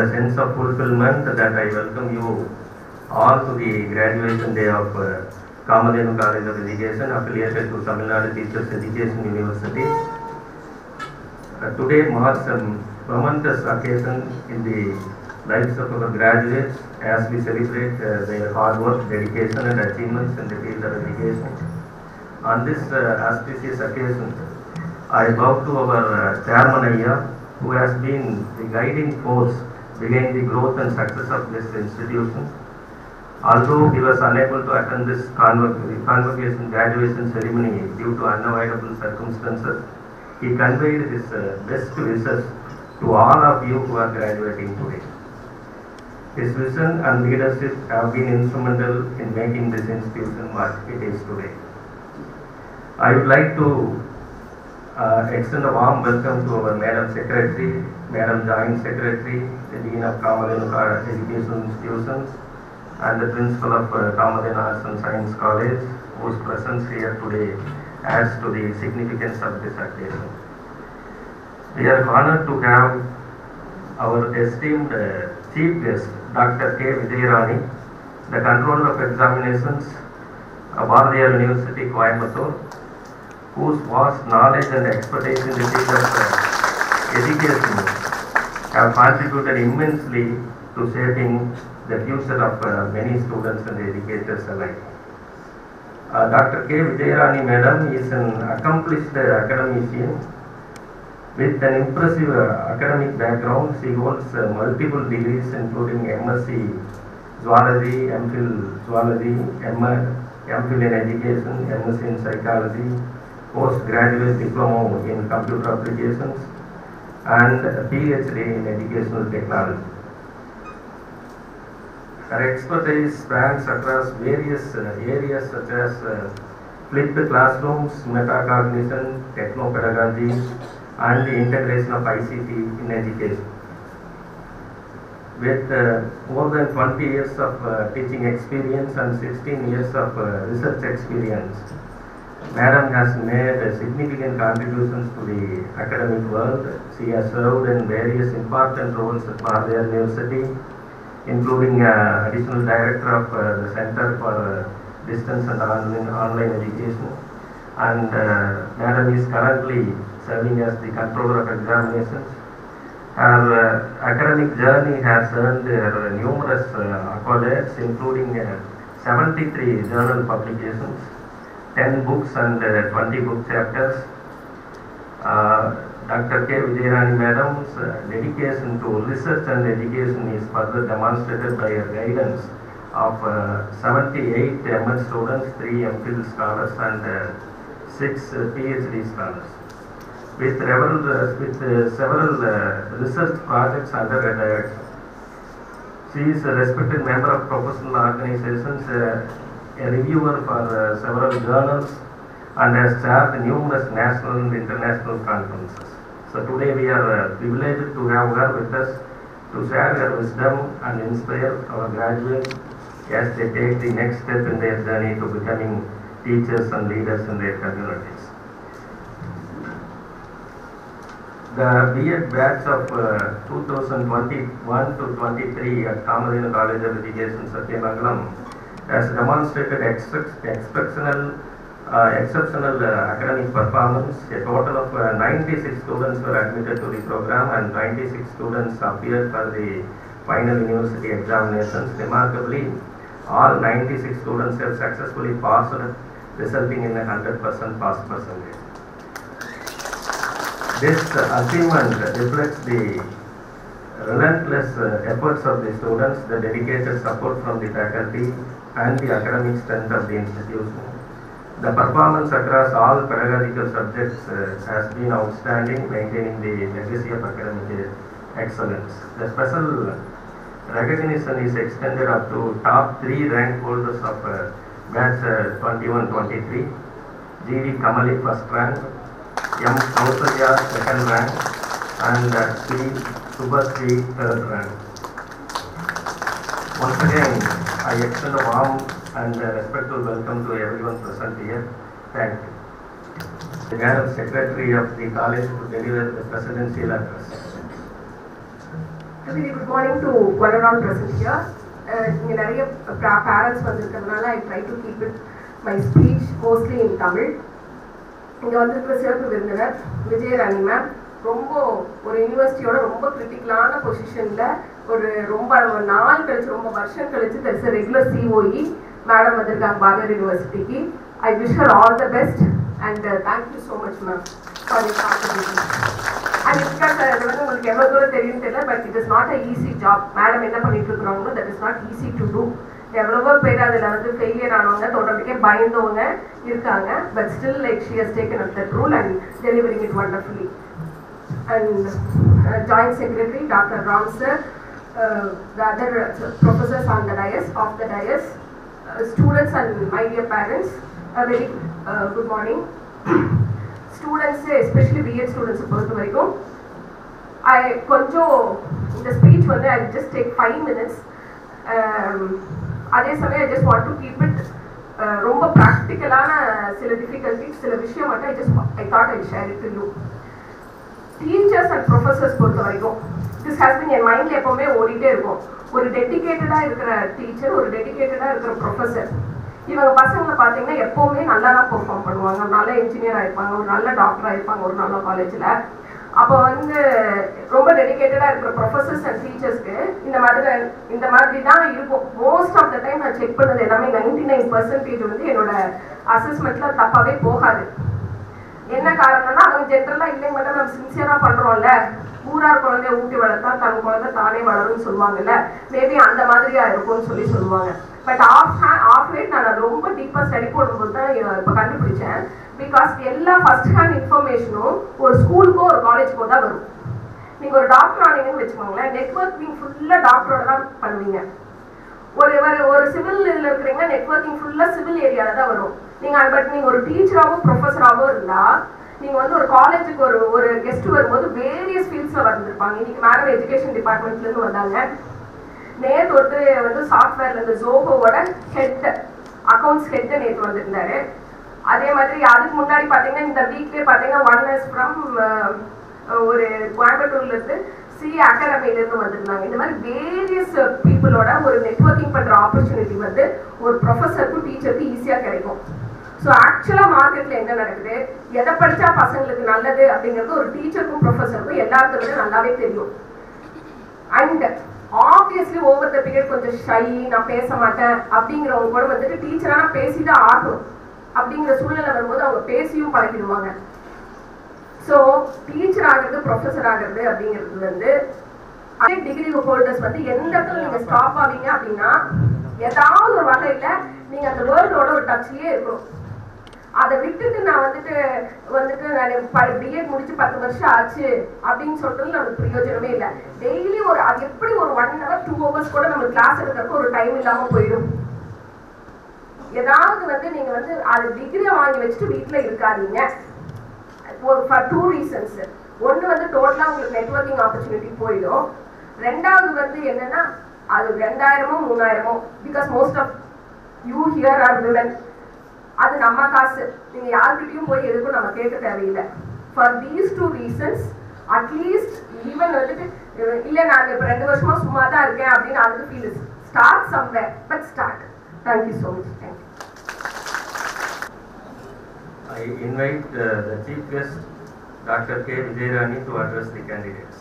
a sense of fulfillment that I welcome you all to the graduation day of Kamadhenu College of Education affiliated to Tamil Nadu Teachers Education University. Today marks a momentous occasion in the lives of our graduates as we celebrate their hard work, dedication and achievements in the field of education. On this auspicious occasion, I bow to our Chairman Ayya, who has been the guiding force behind the growth and success of this institution. Although he was unable to attend this convocation graduation ceremony due to unavoidable circumstances, he conveyed his best wishes to all of you who are graduating today. His vision and leadership have been instrumental in making this institution what it is today. I would like to extend a warm welcome to our Madam Secretary, Madam Joint Secretary, the Dean of Kamadhenu Educational Institutions, and the Principal of Kamadhenu Arts and Science College, whose presence here today adds to the significance of this occasion. We are honored to have our esteemed Chief Guest, Dr. K. Vidayarani, the Controller of Examinations of Bharathiar University, Coimbatore, whose vast knowledge and expertise in the field of education have contributed immensely to shaping the future of many students and educators alike. Dr. K. Vidayarani Madam is an accomplished academician with an impressive academic background. She holds multiple degrees including MSc Zoology, MPhil Zoology, MPhil in Education, MSc in Psychology, postgraduate diploma in computer applications, and PhD in educational technology. Her expertise spans across various areas such as flipped classrooms, metacognition, technopedagogy, and the integration of ICT in education. With more than 20 years of teaching experience and 16 years of research experience, Madam has made significant contributions to the academic world. She has served in various important roles at Bharathiar University, including Additional Director of the Center for Distance and Online Education. And Madam is currently serving as the Controller of Examinations. Her academic journey has earned her numerous accolades, including 73 journal publications, 10 books and 20 book chapters. Dr. K. Vidayarani Madam's dedication to research and education is further demonstrated by her guidance of 78 MS students, 3 MPhil scholars and 6 PhD scholars. With several research projects under her direction. She is a respected member of professional organizations, a reviewer for several journals, and has chaired numerous national and international conferences. So today we are privileged to have her with us to share her wisdom and inspire our graduates as they take the next step in their journey to becoming teachers and leaders in their communities. The B.Ed batch of 2021 to 23 at Kamadhenu College of Education, Satyamangalam, has demonstrated exceptional academic performance. A total of 96 students were admitted to the program and 96 students appeared for the final university examinations. Remarkably, all 96 students have successfully passed, resulting in a 100% pass percentage. This achievement reflects the relentless efforts of the students, the dedicated support from the faculty, and the academic strength of the institution. The performance across all pedagogical subjects has been outstanding, maintaining the legacy of academic excellence. The special recognition is extended up to top 3 rank holders of batch 21-23, G.V. Kamali first rank, M. Kausalya second rank, and Sri Subhasri third rank. Once again, I extend a warm and respectful welcome to everyone present here. Thank you. The Madam Secretary of the College to deliver the presidential address. A very good morning to one and all present here. நிறைய parents வந்திருக்கிறதுனால I try to keep it my speech mostly in Tamil. இங்க வந்திருக்கிற சிறப்பு விருந்தினர் Vijayarani ma'am ரொம்ப ஒரு யூனிவர்சிட்டியோட ரொம்ப கிரிட்டிக்கலான பொசிஷன்ல ஒரு ரொம்ப நாள் கழிச்சு ரொம்ப வருஷம் கழிச்சு there is a regular COE madam வந்திருக்காங்க பாரதியார் யூனிவர்சிட்டிக்கு. I wish her all the best and thank you so much ma'am for this contribution. And it's not உங்களுக்கு எவ்வளவு தூரம் தெரியும் தெரியல, but it is not a easy job. Madam என்ன பண்ணிட்டு இருக்காங்களோ that is not easy to do. எவ்வளவோ பேர் அதில் வந்து ஃபெயிலியர் ஆனவங்க தொடர்ந்துக்கே பயந்தவங்க இருக்காங்க, but still like she has taken up that rule and delivering it wonderfully. And joint secretary doctor Ram sir, the other professors on the dais, off the dais, students and my dear parents, a very good morning. Students, especially B.Ed students பொறுத்த வரைக்கும் கொஞ்சம் இந்த speech வந்து I just take 5 minutes. அதே சமயம் I just want to keep it ரொம்ப ப்ராக்டிக்கலான சில difficulties சில விஷயம் மட்டும் I thought I'll share it to you. Teachers and professors பொறுத்த வரைக்கும் this has been என் மைண்டில் எப்போவுமே ஓடிட்டே இருக்கும். ஒரு டெடிக்கேட்டடாக இருக்கிற டீச்சர், ஒரு டெடிக்கேட்டடாக இருக்கிற ப்ரொஃபஸர், இவங்க பசங்களை பார்த்தீங்கன்னா எப்போவுமே நல்லா தான் பெர்ஃபார்ம் பண்ணுவாங்க. ஒரு நல்ல இன்ஜினியர் ஆகிருப்பாங்க, ஒரு நல்ல டாக்டர் ஆகிருப்பாங்க ஒரு நல்ல காலேஜில். அப்போ வந்து ரொம்ப டெடிக்கேட்டடாக இருக்கிற ப்ரொஃபஸர்ஸ் அண்ட் டீச்சர்ஸ்க்கு இந்த மாதிரி தான் இருக்கும். மோஸ்ட் ஆஃப் த டைம் நான் செக் பண்ணது எல்லாமே 99% வந்து என்னோட அசஸ்மெண்ட்டில் தப்பாகவே போகாது. என்ன காரணம்னா அவங்க ஜென்ரலாக இல்லை மட்டும் நம்ம சின்சியராக பண்ணுறோம்ல, ஊரார் குழந்தைய ஊட்டி வளர்த்தா தன் குழந்தை தானே வளரும்னு சொல்லுவாங்கல்ல, மேபி அந்த மாதிரியா இருக்கும்னு சொல்லுவாங்க. பட் ஆஃப் லேட் நான் அதை ரொம்ப டீப்பாக ஸ்டடி போடும்போது தான் இப்போ கண்டுபிடிச்சேன். பிகாஸ் எல்லா ஃபர்ஸ்ட் ஹேண்ட் இன்ஃபர்மேஷனும் ஒரு ஸ்கூலுக்கோ ஒரு காலேஜுக்கோ தான் வரும். நீங்கள் ஒரு டாக்டர் ஆனீங்கன்னு வச்சுக்கோங்களேன், நெட்வொர்க்கிங் ஃபுல்லாக டாக்டரோட தான் பண்ணுவீங்க. ஒரு சிவில் இதில் இருக்கிறீங்கன்னா நெட்வொர்க்கிங் ஃபுல்லாக சிவில் ஏரியாவில் தான் வரும். பட் நீங்கள் ஒரு டீச்சராகவோ ப்ரொஃபஸராகவோ இருந்தால் நீங்கள் வந்து ஒரு காலேஜுக்கு ஒரு கெஸ்ட் வரும்போது வேரியஸ் ஃபீல்ட்ஸில் வந்திருப்பாங்க. இன்னைக்கு மேடம் எஜுகேஷன் டிபார்ட்மெண்ட்லேருந்து வந்தாங்க. நேற்று ஒருத்தர் வந்து சாஃப்ட்வேர்லேருந்து ஜோஹோவோட ஹெட் அக்கௌண்ட்ஸ் ஹெட் நேற்று வந்திருந்தாரு. அதே மாதிரி அதுக்கு முன்னாடி பார்த்தீங்கன்னா இந்த வீக்லேயே பார்த்தீங்கன்னா ஒன் இஸ் ஃப்ரம் ஒரு கோயம்புத்தூர்லேருந்து சி அகாடமிலேருந்து வந்திருந்தாங்க. இந்த மாதிரி வேரியஸ் பீப்புளோட ஒரு நெட்வொர்க்கிங் பண்ணுற ஆப்பர்ச்சுனிட்டி வந்து ஒரு ப்ரொஃபஸருக்கும் டீச்சருக்கும் ஈஸியாக கிடைக்கும். ஸோ ஆக்சுவலாக மார்க்கெட்டில் என்ன நடக்குது, எதை படித்தா பசங்களுக்கு நல்லது அப்படிங்கிறது ஒரு டீச்சருக்கும் ப்ரொஃபஸருக்கும் எல்லாத்த விட நல்லாவே தெரியும். And obviously over the period கொஞ்சம் ஷை, நான் பேச மாட்டேன் அப்படிங்கிறவங்க கூட வந்துட்டு டீச்சராக நான் பேசி தான் ஆகணும் அப்படிங்கிற சூழ்நிலை வரும்போது அவங்க பேசியும் பழகிடுவாங்க. ஸோ டீச்சர் ஆகிறது ப்ரொஃபஸர் ஆகிறது அப்படிங்கிறது வந்து அதே டிகிரி ஹோல்டர்ஸ் வந்து எந்த இடத்துல நீங்கள் ஸ்டாப் ஆவீங்க அப்படின்னா ஏதாவது ஒரு வகையில் நீங்கள் அந்த வேர்ல்டோட ஒரு டச்லேயே இருக்கணும். அதை விட்டுட்டு நான் வந்துட்டு நான் பிஎட் முடிச்சு 10 வருஷம் ஆச்சு அப்படின்னு சொல்றது நமக்கு பிரயோஜனமே இல்லை. டெய்லி அது எப்படி ஒரு 1 hour 2 hours கூட நம்ம கிளாஸ் எடுக்கிறதுக்கு ஒரு டைம் இல்லாமல் போயிடும். ஏதாவது வந்து நீங்க வந்து அது டிகிரியை வாங்கி வச்சுட்டு வீட்டில் இருக்காதீங்க. For 2 reasons. ஒன்று வந்து டோட்டலாக உங்களுக்கு நெட்வொர்க்கிங் ஆப்பர்ச்சுனிட்டி போயிடும். ரெண்டாவது வந்து என்னன்னா அது 2000மோ 3000மோ, because most of you here are women. அது நம்ம காசு, நீங்கள் யார்கிட்டையும் போய் எதுக்கும் நம்ம கேட்க தேவையில்லை. For these 2 reasons at least even வந்துட்டு இல்லை நான் இப்போ 2 வருஷமா சும்மா தான் இருக்கேன் அப்படின்னு அதுக்கு feel start somewhere, but start. Thank you so much. Thank you. I invite the Chief Guest, Dr. K. Vijayarani, to address the candidates.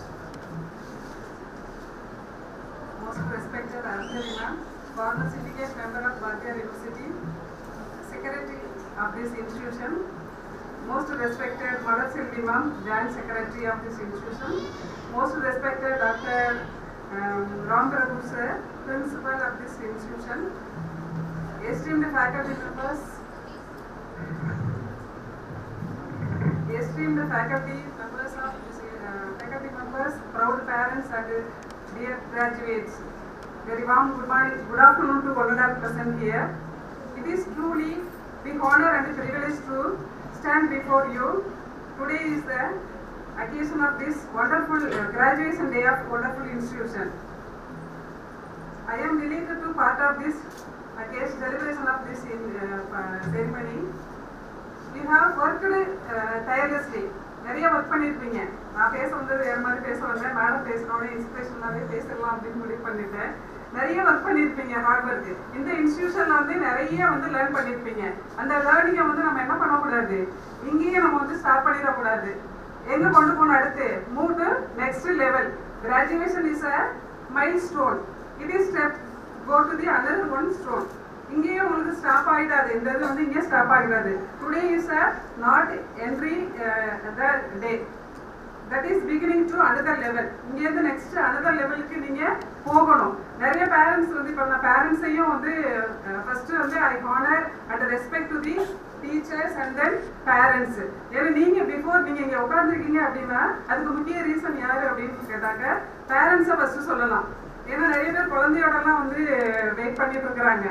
Most respected Anthony Ma'am, former syndicate member of Bharatiyar University, Secretary of this institution, most respected Madam Silvi Ma'am, Joint Secretary of this institution, most respected Dr. Ram Prabhu Sir, Principal of this institution, esteemed faculty members, proud parents and dear graduates, very warm good afternoon to all that present here. It is truly big honor and privilege to stand before you. Today is the occasion of this wonderful graduation day of wonderful institution. I am delighted to part of this celebration of this ceremony. We have worked tirelessly நிறைய work பண்ணியிருப்பீங்க. நான் பேச வந்தது வேறு மாதிரி பேச வந்தேன், madam பேசினோட இன்ஸ்பிரேஷனாகவே பேசலாம் அப்படின்னு முடிவு பண்ணிட்டேன். நிறைய ஒர்க் பண்ணியிருப்பீங்க, ஹார்ட் ஒர்க். இந்த இன்ஸ்டிடியூஷன்ல வந்து நிறைய வந்து லேர்ன் பண்ணியிருப்பீங்க. அந்த லேர்னிங்கை வந்து நம்ம என்ன பண்ணக்கூடாது, இங்கேயே நம்ம வந்து ஸ்டாப் பண்ணிடக்கூடாது. எங்கே கொண்டு போகணும், அடுத்து move to next level. Graduation is a milestone, it is step go to the another one stone. இங்கேயே உங்களுக்கு ஸ்டாப் ஆகிடாது, இந்த இது வந்து இங்கே ஸ்டாப் ஆகிடாது. Today is a not entry the day, that is beginning to another level. இங்கேருந்து next another லெவலுக்கு நீங்கள் போகணும். நிறைய பேரண்ட்ஸ் வந்து இப்போ நான் பேரண்ட்ஸையும் வந்து ஃபர்ஸ்ட் வந்து I honour and respect to the teachers and then parents. ஏன்னா நீங்கள் பிஃபோர் நீங்கள் இங்கே உட்காந்துருக்கீங்க அப்படின்னா அதுக்கு முக்கிய ரீசன் யார் அப்படின்னு கேட்டாங்க, பேரண்ட்ஸை ஃபர்ஸ்ட் சொல்லலாம். ஏன்னா நிறைய பேர் குழந்தையோடலாம் வந்து வெயிட் பண்ணிட்டு இருக்கிறாங்க.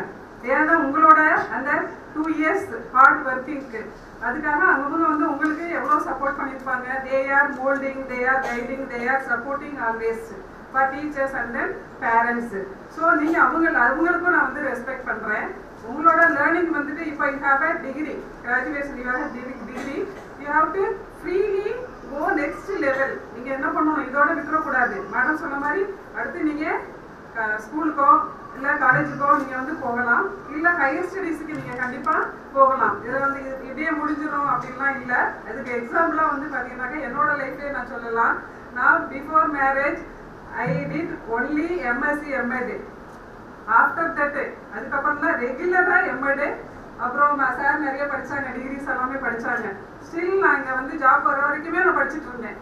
ஏன்னா உங்களோட அந்த 2 years ஹார்ட் ஒர்க்கிங்க்கு அதுக்காக அவங்க வந்து உங்களுக்கு எவ்வளோ சப்போர்ட் பண்ணியிருப்பாங்க. They are moulding, they are guiding, they are supporting always for teachers and then parents. So நீங்கள் அவங்களுக்கும் நான் வந்து ரெஸ்பெக்ட் பண்ணுறேன். உங்களோட லேர்னிங் வந்துட்டு இப்போ you have a degree, graduation you have degree, you have to freely go next level. நீங்கள் என்ன பண்ணணும், இதோட விட்டுறக்கூடாது. மேடம் சொன்ன மாதிரி அடுத்து நீங்கள் ஸ்கூலுக்கோ இல்லை காலேஜுக்கோ நீங்கள் வந்து போகலாம், இல்லை ஹையர் ஸ்டடீஸுக்கு நீங்கள் கண்டிப்பாக போகலாம். இதில் வந்து இதே முடிஞ்சிடும் அப்படின்லாம் இல்லை. அதுக்கு எக்ஸாம்பிளாக வந்து பார்த்தீங்கன்னாக்கா என்னோட லைஃப்லேயே நான் சொல்லலாம். நான் before marriage I did only MSc MEd. After that அதுக்கப்புறம் தான் ரெகுலராக எம்எட். அப்புறம் சார் நிறைய படித்தாங்க, டிகிரிஸ் எல்லாமே படித்தாங்க. ஸ்டில் நான் இங்கே வந்து ஜாப் வர வரைக்குமே நான் படிச்சுட்டு இருந்தேன்.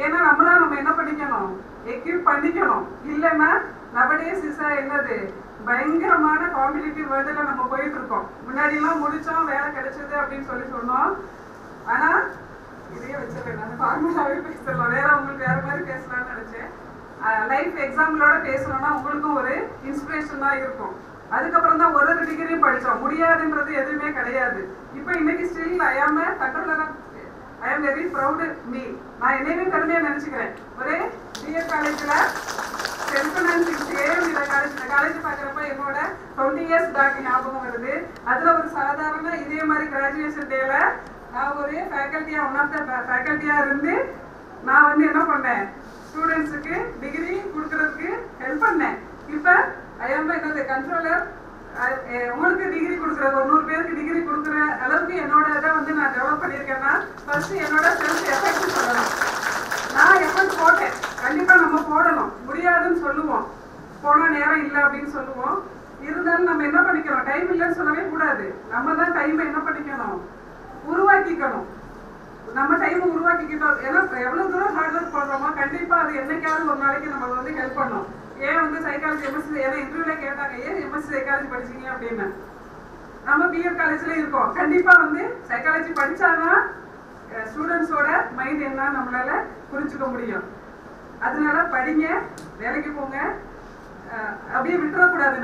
ஏன்னா நம்ம என்ன பண்ணிக்கணும், எக்யூப் பண்ணிக்கணும். இல்லைன்னா நவடேஸ் இஸ் என்னது பயங்கரமான காம்படிட்டிவ் வேர்ல்டில் நம்ம போயிட்டு இருக்கோம். முன்னாடியெல்லாம் முடித்தோம், வேலை கிடைச்சது அப்படின்னு சொன்னோம். ஆனால் இதையே வச்சிருக்கேன், நான் ஃபார்முலாவே பேசலாம், வேற உங்களுக்கு வேற மாதிரி பேசலாம்னு நினச்சேன். லைஃப் எக்ஸாம்பிளோட பேசணும்னா உங்களுக்கும் ஒரு இன்ஸ்பிரேஷனாக இருக்கும். அதுக்கப்புறம் தான் ஒரு டிகிரியும் படித்தோம். முடியாதுன்றது எதுவுமே கிடையாது. இப்போ இன்னைக்கு still I am very proud me. நான் என்னையுமே பெருமையாக நினச்சிக்கிறேன். ஒரே பிஎட் காலேஜில் காலேஜ் பார்க்குறப்ப என்னோட 20 years பேக் ஞாபகம் வருது. அதில் ஒரு சாதாரண இதே மாதிரி கிராஜுவேஷன் டேல நான் ஒரு ஃபேக்கல்ட்டியாக ஒன் ஆஃப் த ஃபேக்கல்ட்டியாக இருந்து நான் வந்து என்ன பண்ணேன், ஸ்டூடெண்ட்ஸுக்கு டிகிரி கொடுக்கறதுக்கு ஹெல்ப் பண்ணேன். இப்போ ஐ ஆம் என்னது கண்ட்ரோலர். உங்களுக்கு டிகிரி கொடுக்குறது, ஒரு 100 பேருக்கு டிகிரி கொடுக்குற அளவுக்கு என்னோட இதை வந்து நான் டெவலப் பண்ணியிருக்கேன்னா ஃபர்ஸ்ட் என்னோட செல்ஃப் எஃபெக்ட் சொல்லணும். நான் எஃபெக்ட் போட்டேன், கண்டிப்பாக நம்ம போடணும். முடியாதுன்னு சொல்லுவோம், போனால் நேரம் இல்லை அப்படின்னு சொல்லுவோம். இருந்தாலும் நம்ம என்ன பண்ணிக்கணும், டைம் இல்லைன்னு சொல்லவே கூடாது. நம்ம தான் டைமை என்ன பண்ணிக்கணும், உருவாக்கிக்கணும். நம்ம டைமை உருவாக்கிக்கிட்டோம். ஏன்னா எவ்வளோ தூரம் ஹார்ட் ஒர்க் பண்ணுறோமோ கண்டிப்பாக அது என்னைக்காவது ஒரு நாளைக்கு நமக்கு வந்து ஹெல்ப் பண்ணும். ஏன் வந்து சைக்காலஜி எம்எஸ்சி, ஏன்னா இன்டர்வியூல கேட்டாங்க ஏன் எம்எஸ்சி சைக்காலஜி படிச்சீங்க அப்படின்னு. நம்ம பிஎட் காலேஜ்ல இருக்கோம், கண்டிப்பாக வந்து சைக்காலஜி படித்தாதான் ஸ்டூடெண்ட்ஸோட மைண்ட் என்ன நம்மளால புரிஞ்சுக்க முடியும். அதனால படிங்க, வேலைக்கு போங்க, அப்படியே விட்டுறக்கூடாது.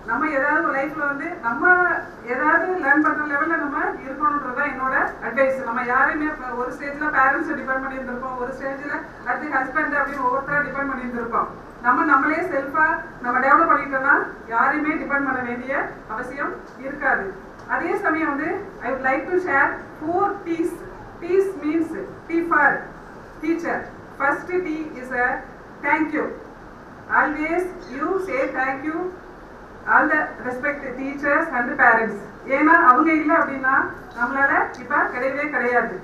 நம்ம ஏதாவது லைஃப்ல வந்து நம்ம ஏதாவது லேர்ன் பண்ற லெவல்ல நம்ம இருக்கணும்ன்றதான் என்னோட அட்வைஸ். நம்ம யாரையுமே ஒரு ஸ்டேஜ்ல பேரண்ட்ஸ் டிபெண்ட் பண்ணி இருந்திருப்போம், ஒரு ஸ்டேஜ்ல அடுத்து ஹஸ்பண்ட் அப்படின்னு ஒவ்வொருத்தரா டிபெண்ட் பண்ணி இருந்திருப்போம். நம்மளே செல்ஃபா நம்ம டெவலப் பண்ணிட்டோம்னா யாரையுமே டிபெண்ட் பண்ண வேண்டிய அவசியம் இருக்காது. அதே சமயம் வந்து I would like to share 4 T's. T's means T for teacher. First T is a thank you. Always you say thank you. All the respect teachers and parents. ஏன்னா அவங்க இல்லை அப்படின்னா நம்மளால இப்போ கிடையவே கிடையாது.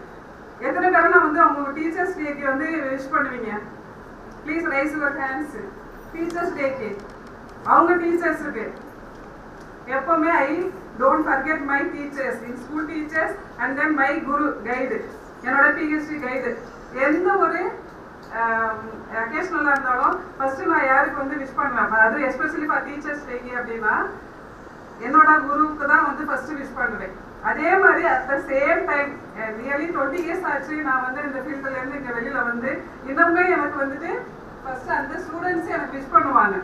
எத்தனை பேரெல்லாம் வந்து அவங்க டீச்சர்ஸ் டேக்கு வந்து விஷ் பண்ணுவீங்க? Please raise your hands. Teachers டேக்கு அவங்க டீச்சர்ஸுக்கு எப்பவுமே I don't forget my teachers, in school teachers and then my guru guide, என்னோட பிஹெச்டி கைடு. எந்த ஒரு அக்கேஷனலாக இருந்தாலும் ஃபர்ஸ்ட் நான் யாருக்கு வந்து விஷ் பண்ணுவேன், அது எஸ்பெஷலி ஃபார் டீச்சர்ஸ் டேக்கு அப்படின்னா என்னோட குருவுக்கு தான் வந்து ஃபர்ஸ்ட் விஷ் பண்ணுவேன். அதே மாதிரி at the same time nearly 20 years ஆச்சு நான் வந்து இந்த ஃபீல்டுலேருந்து இங்கே வெளியில் வந்து இன்னுமே எனக்கு வந்துட்டு ஃபர்ஸ்ட் அந்த ஸ்டூடெண்ட்ஸ் எனக்கு விஷ் பண்ணுவாங்க.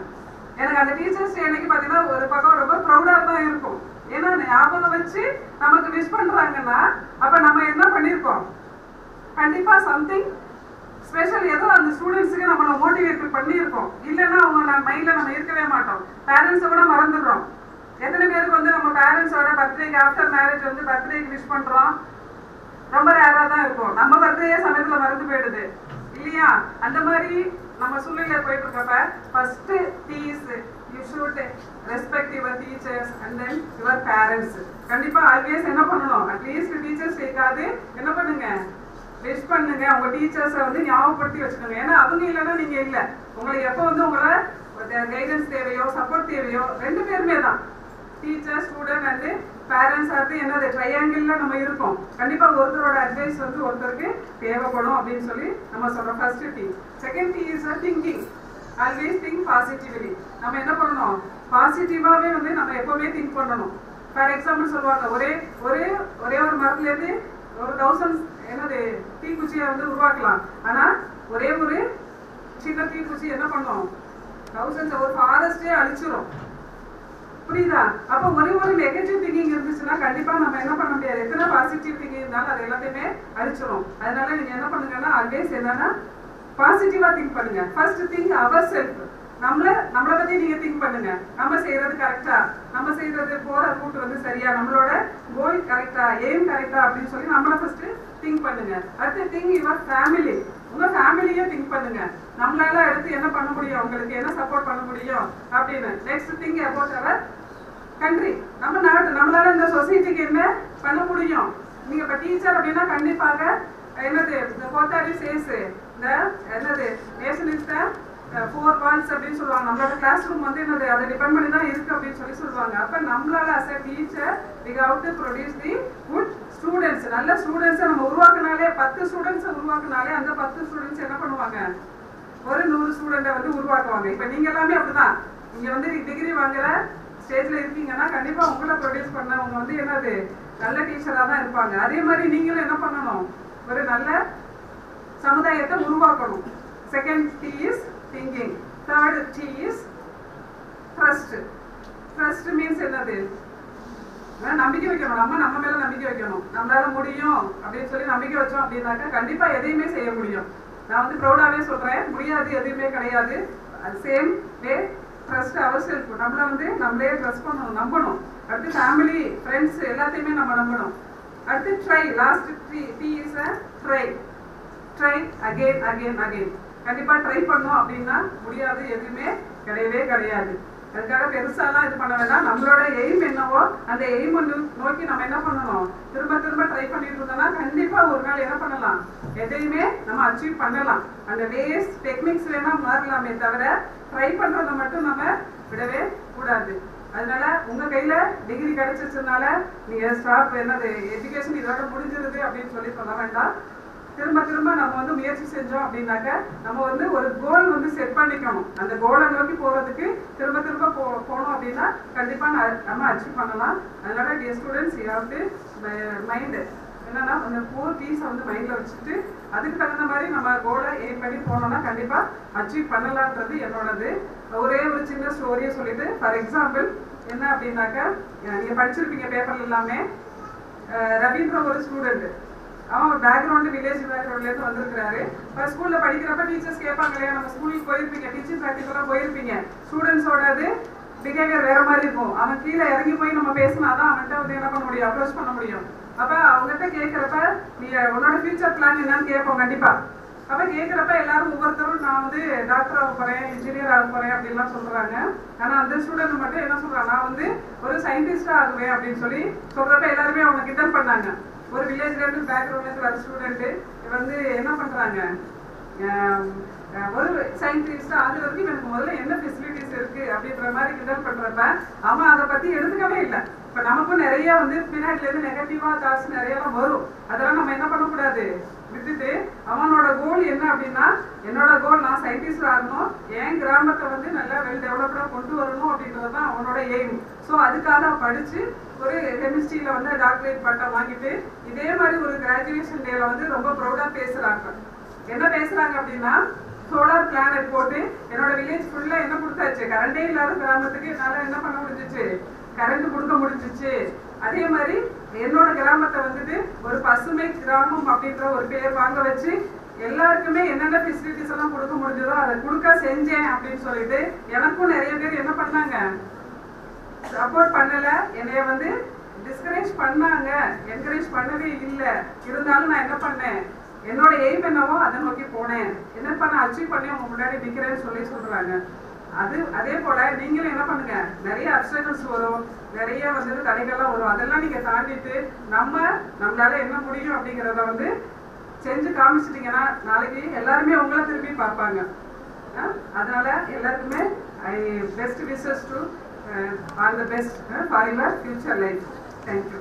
எனக்கு அந்த டீச்சர்ஸ் டே அன்னைக்கு பார்த்தீங்கன்னா ஒரு பக்கம் ரொம்ப ப்ரௌடாக தான் இருக்கும். ஏன்னா ஞாபகம் வச்சு நமக்கு விஷ் பண்ணுறாங்கன்னா அப்போ நம்ம என்ன பண்ணியிருக்கோம், கண்டிப்பாக சம்திங் ஸ்பெஷல் ஏதோ அந்த ஸ்டூடெண்ட்ஸுக்கு நம்மளை மோட்டிவேட் பண்ணியிருக்கோம். இல்லைன்னா அவங்க மைண்டில் நம்ம இருக்கவே மாட்டோம், பேரண்ட்ஸை கூட மறந்துடுறோம். எத்தனை பேருக்கு வந்து நம்ம பேரண்ட்ஸோட பர்த்டேக்கு ஆஃப்டர் மேரேஜ் வந்து பர்த்டேக்கு விஷ் பண்ணுறோம், ரொம்ப ரேரா தான் இருக்கும். நம்ம பர்த்டே சமயத்துல மறந்து போயிடுது இல்லையா? அந்த மாதிரி நம்ம சூழ்நிலை போயிட்டு இருக்கப்ப first these you should respect your teachers and then your parents. கண்டிப்பா ஆல்வேஸ் என்ன பண்ணணும், அட்லீஸ்ட் டீச்சர்ஸ் கேட்காது என்ன பண்ணுங்க, விஷ் பண்ணுங்க. உங்க டீச்சர்ஸை வந்து ஞாபகப்படுத்தி வச்சுக்கோங்க. ஏன்னா அவங்க இல்லைன்னா நீங்க இல்லை. உங்களுக்கு எப்போ வந்து உங்களை கைடன்ஸ் தேவையோ சப்போர்ட் தேவையோ ரெண்டு பேருமே தான், டீச்சர் ஸ்டூடெண்ட் அண்ட் பேரண்ட்ஸ் அது என்னது ட்ரையாங்கிள்ல நம்ம இருக்கோம். கண்டிப்பா ஒருத்தரோட அட்வைஸ் வந்து ஒருத்தருக்கு தேவைப்படும் அப்படின்னு சொல்லி நம்ம சொல்றோம். First tea. Second tea is thinking. Always think positively. நம்ம என்ன பண்ணணும், பாசிட்டிவாவே வந்து நம்ம எப்பவுமே திங்க் பண்ணணும். ஃபார் எக்ஸாம்பிள் சொல்லுவாங்க, ஒரே ஒரு மரத்துல இருந்து ஒரு 1000 என்னது தீக்குச்சியை வந்து உருவாக்கலாம். ஆனா ஒரே ஒரு சின்ன தீக்குச்சி என்ன பண்ணும், 1000 ஒரு ஃபாரஸ்டே அழிச்சிரும். புரியுதா? அப்ப ஒரு நெகட்டிவ் திங்கிங் இருந்துச்சுன்னா கண்டிப்பா நம்ம என்ன பண்ண முடியாது. எத்தனை பாசிட்டிவ் திங்கிங் இருந்தாலும் அது எல்லாத்தையுமே அழிச்சிரும். அதனால நீங்க என்ன பண்ணுங்கன்னா ஆல்வேஸ் என்னன்னா பாசிட்டிவா திங்க் பண்ணுங்க. First think our self. நம்மளை பத்தி நீங்க திங்க் பண்ணுங்க. நம்ம செய்யறது கரெக்டா, நம்ம செய்யறது போற ரூட் வந்து சரியா, நம்மளோட கோல் கரெக்டா, எய்ம் கரெக்டா அப்படின்னு சொல்லி நம்மள ஃபர்ஸ்ட் திங்க் பண்ணுங்க. அடுத்து திங்க் யுவர் ஃபேமிலி. உங்க ஃபேமிலியே திங்க் பண்ணுங்க. நம்மளால அடுத்து என்ன பண்ண முடியும், உங்களுக்கு என்ன சப்போர்ட் பண்ண முடியும் அப்படின்னு. Next think about our country. நம்ம நாட்டு, நம்மளால இந்த சொசைட்டிக்கு என்ன பண்ண முடியும். நீங்க இப்ப டீச்சர் அப்படின்னா கண்டிப்பாக என்னது இந்த கோத்தாரி சேஸ் இந்த என்னது நேஷன் இஸ் த 4 walls அப்படின்னு சொல்லுவாங்க. நம்மளோட கிளாஸ் ரூம் வந்து என்னது அதை டிபெண்ட் பண்ணி தான் இருக்கு அப்படின்னு சொல்லி சொல்லுவாங்க. அப்ப நம்மளால as a teacher we have to produce the good students. நல்ல ஸ்டூடெண்ட்ஸை நம்ம உருவாக்குனாலே 10 ஸ்டூடெண்ட்ஸை உருவாக்குனாலே அந்த 10 ஸ்டூடெண்ட்ஸ் என்ன பண்ணுவாங்க, ஒரு 100 ஸ்டூடெண்ட்டை வந்து உருவாக்குவாங்க. இப்ப நீங்க எல்லாமே அப்படிதான். நீங்க வந்து டிகிரி வாங்குற ஸ்டேஜ்ல இருக்கீங்கன்னா கண்டிப்பா உங்களை ப்ரொடியூஸ் பண்ணவங்க வந்து என்னது நல்ல டீச்சரா தான் இருப்பாங்க. அதே மாதிரி நீங்களும் என்ன பண்ணணும், ஒரு நல்ல சமுதாயத்தை உருவாக்கணும். Second T is thinking. Third T is trust. Trust means என்னது, நம்பிக்கை வைக்கணும். நம்ம மேல நம்பிக்கை வைக்கணும். நம்மளால முடியும் அப்படின்னு சொல்லி நம்பிக்கை வச்சோம் அப்படின்னாக்கா கண்டிப்பா எதையுமே செய்ய முடியும். நான் வந்து ப்ரௌடாவே சொல்றேன், முடியாது எதுவுமே கிடையாது. Same way trust our self. நம்மள வந்து நம்மளே ட்ரஸ்ட் பண்ணணும், நம்பணும். அடுத்து ஃபேமிலி ஃப்ரெண்ட்ஸ் எல்லாத்தையுமே நம்ம நம்பணும். அடுத்து try. Last T is a try. Try again again again. கண்டிப்பா ட்ரை பண்ணோம் அப்படின்னா முடியாது எதுவுமே கிடையவே கிடையாது. அதுக்காக பெருசாலாம் இது பண்ண வேண்டாம். நம்மளோட எய்ம் என்னவோ அந்த எய்ம் நோக்கி நம்ம என்ன பண்ணணும், திரும்ப திரும்ப ட்ரை பண்ணிட்டு இருந்தோம்னா கண்டிப்பா ஒரு நாள் என்ன பண்ணலாம், எதையுமே நம்ம அச்சீவ் பண்ணலாம். அந்த வேஸ் டெக்னிக்ஸ் வேணா மாறலாமே தவிர ட்ரை பண்றதை மட்டும் நம்ம விடவே கூடாது. அதனால உங்க கையில டிகிரி கிடைச்சிருச்சதுனால நீங்க ஸ்டாப் என்னது எஜுகேஷன் இதோட முடிஞ்சிருது அப்படின்னு சொல்லி சொல்ல வேண்டாம். திரும்ப திரும்ப நம்ம வந்து முயற்சி செஞ்சோம் அப்படின்னாக்க நம்ம வந்து ஒரு கோல் வந்து செட் பண்ணிக்கணும். அந்த கோலை நோக்கி போறதுக்கு திரும்ப திரும்ப போனோம் அப்படின்னா கண்டிப்பா நம்ம அச்சீவ் பண்ணலாம். அதனால dear students you have to mind என்னன்னா அந்த 4 T's வந்து மைண்ட்ல வச்சுட்டு அதுக்கு தகுந்த மாதிரி நம்ம கோலை எய்ம் பண்ணி போனோம்னா கண்டிப்பா அச்சீவ் பண்ணலான்றது என்னோடது. ஒரே ஒரு சின்ன ஸ்டோரியை சொல்லிட்டு, ஃபார் எக்ஸாம்பிள் என்ன அப்படின்னாக்க நீங்க படிச்சிருப்பீங்க பேப்பர்ல எல்லாமே, ரவீந்திர ஒரு ஸ்டூடெண்ட். அவன் பேக்ரவுண்டு வில்லேஜ் பேக்ரவுண்ட்லேருந்து வந்திருக்கிறாரு. இப்போ ஸ்கூலில் படிக்கிறப்ப டீச்சர்ஸ் கேட்பாங்க இல்லையா, நம்ம ஸ்கூலுக்கு போயிருப்பீங்க, டீச்சிங் ப்ராக்டிக்கலாக போயிருப்பீங்க. ஸ்டூடெண்ட்ஸோட அது பிஹேவியர் வேறு மாதிரி இருக்கும். அவன் கீழே இறங்கி போய் நம்ம பேசினா தான் அவன்கிட்ட வந்து என்ன பண்ண முடியும், அப்ரோச் பண்ண முடியும். அப்போ அவங்ககிட்ட கேட்குறப்ப நீ உன்னோட ஃபியூச்சர் பிளான் என்னன்னு கேட்போம் கண்டிப்பாக. அப்போ கேட்குறப்ப எல்லாரும் ஒவ்வொருத்தரும் நான் வந்து டாக்டர் ஆக போகிறேன், இன்ஜினியர் ஆக போகிறேன் அப்படின்லாம் சொல்கிறாங்க. ஆனால் அந்த ஸ்டூடெண்ட் மட்டும் என்ன சொல்கிறான், நான் வந்து ஒரு சயின்டிஸ்டாக ஆகுவேன் அப்படின்னு சொல்லி சொல்கிறப்ப எல்லாருமே அவங்க கிண்டல் பண்ணாங்க. ஒரு வில்லேஜ்லேருந்து பேக்ரவுண்ட்லேருந்து வர ஸ்டூடெண்ட்டு வந்து என்ன பண்ணுறாங்க, ஒரு சயின்டிஸ்ட் ஆகுறதுக்கு எனக்கு முதல்ல என்ன ஃபெசிலிட்டிஸ் இருக்குது அப்படின்ற மாதிரி கிண்டல் பண்ணுறப்ப அவன் அதை பற்றி எடுத்துக்கவே இல்லை. இப்போ நமக்கும் நிறைய வந்து பின்னாடிலேருந்து நெகட்டிவாக தாட்ஸ் நிறையலாம் வரும். அதெல்லாம் நம்ம என்ன பண்ணக்கூடாது, விட்டுட்டு அவனோட கோல் என்ன அப்படின்னா, என்னோட கோல் நான் சயின்டிஸ்ட் ஆகணும், என் கிராமத்தை வந்து நல்லா வெல் டெவலப்டாக கொண்டு வரணும் அப்படின்றது தான் அவனோட எய்ம். ஸோ அதுக்காக படித்து ஒரு கெமிஸ்ட்ரியில் வந்து டாக்டரேட் பட்டம் வாங்கிட்டு இதே மாதிரி ஒரு கிராஜுவேஷன் டேல வந்து ரொம்ப ப்ரௌடாக பேசுகிறாங்க. என்ன பேசுகிறாங்க அப்படின்னா, சோலார் பிளானட் போட்டு என்னோட வில்லேஜ் ஃபுல்லாக என்ன கொடுத்தாச்சு, கரண்டே இல்லாத கிராமத்துக்கு என்னால் என்ன பண்ண முடிஞ்சிச்சு, கரண்ட் கொடுக்க முடிஞ்சிச்சு. அதே மாதிரி என்னோட கிராமத்தை வந்துட்டு ஒரு பசுமை கிராமம் அப்படின்ற ஒரு பேர் வாங்க வச்சு எல்லாருக்குமே என்னென்ன ஃபெசிலிட்டிஸ் எல்லாம் கொடுக்க முடிஞ்சதோ அதை கொடுக்க செஞ்சேன் அப்படின்னு சொல்லிட்டு எனக்கும் நிறைய பேர் என்ன பண்ணாங்க, சப்போர்ட் பண்ணல, என்னைய வந்து டிஸ்கரேஜ் பண்ணாங்க, என்கரேஜ் பண்ணவே இல்லை. இருந்தாலும் நான் என்ன பண்ணேன், என்னோட எய்ம் என்னவோ அதை நோக்கி போனேன். என்னப்பா நான் அச்சீவ் பண்ணி உங்க முன்னாடி நிற்கிறேன்னு சொல்றாங்க. அதே போல நீங்களும் என்ன பண்ணுங்க, நிறைய அப்டக்கிள்ஸ் வரும், நிறைய தடைகள்லாம் வரும். அதெல்லாம் நீங்க தாண்டிட்டு நம்மளால என்ன முடியும் அப்படிங்கிறத செஞ்சு காமிச்சிட்டீங்கன்னா நாளைக்கு எல்லாருமே உங்களை திரும்பி பார்ப்பாங்க. அதனால எல்லாருக்குமே best wishes to all the best for your future life. Thank you.